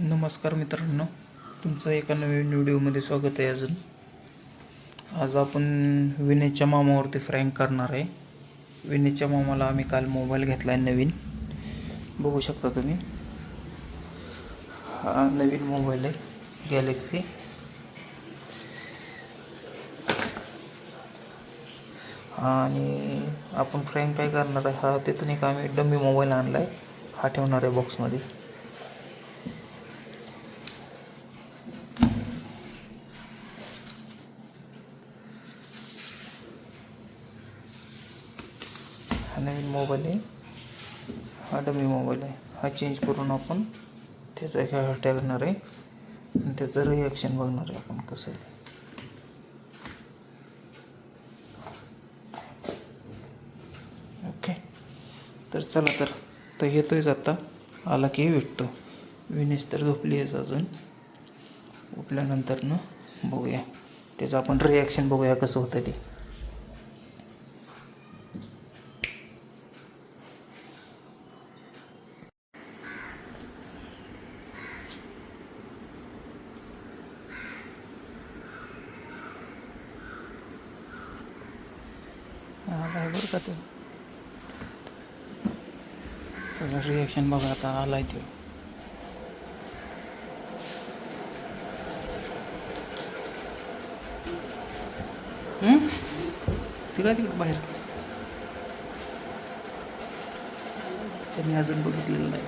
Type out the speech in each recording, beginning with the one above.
नमस्कार मित्रांनो, तुमचं एका नवीन व्हिडिओमध्ये स्वागत आहे. आज आपण विनेशच्या मामावरती फ्रँक करणार आहे. विनेशच्या मामाला आम्ही काल मोबाईल घेतला आहे नवीन, बघू शकता तुम्ही. हा नवीन मोबाईल आहे गॅलेक्सी. आणि आपण फ्रँक काय करणार आहे, हा तिथून एक आम्ही डमी मोबाईल आणला आहे, हा ठेवणार आहे बॉक्समध्ये. हा नवीन मोबाईल आहे, हा डमी मोबाईल आहे. हा चेंज करून आपण त्याचा खेळ टाकणार आहे आणि त्याचं रिॲक्शन बघणार आहे आपण कसं आहे. ओके, तर चला, तर येतोयच आता, आला की भेटतो. विनेश तर झोपली आहेच अजून, उठल्यानंतर ना बघूया त्याचं आपण रिॲक्शन बघूया कसं होतं ते. आलाय बरं का तो, त्याचं रिॲक्शन बघा आता, आलाय तो. ते काय तिकडं बाहेर, त्यांनी अजून बघितलेलं नाही.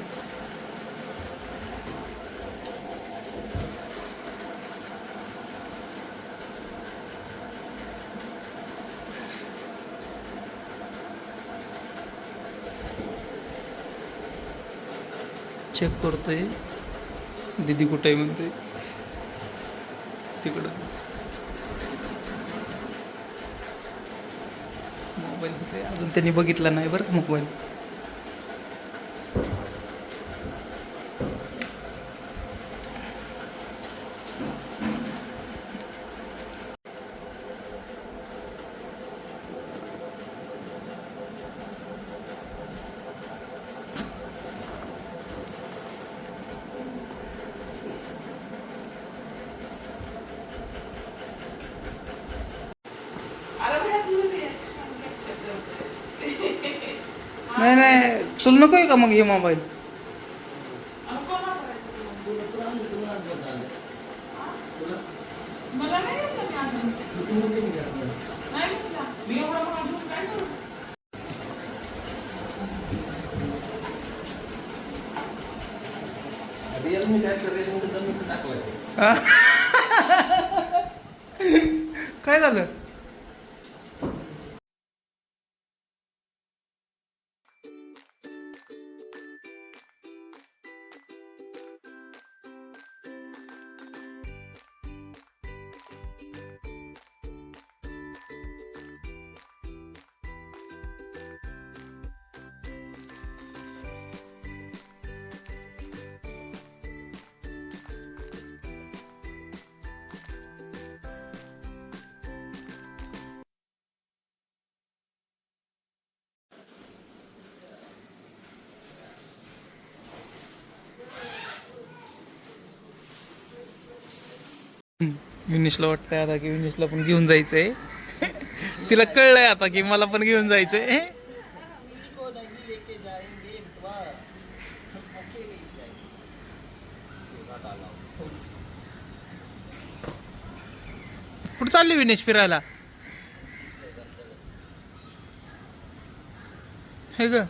चेक करतोय, दीदी कुठे आहे म्हणते तिकडं. मोबाईल होते अजून त्यांनी बघितला नाही बरं का मोबाईल. नाही नाही, तुला नको आहे का मग हे मोबाईल? काय झालं? विनेशला वाटतंय आता की विनेशला पण घेऊन जायचंय. तिला कळलंय आता की मला पण घेऊन जायचंय. कुठं चालली विनेश फिरायला? हे ग,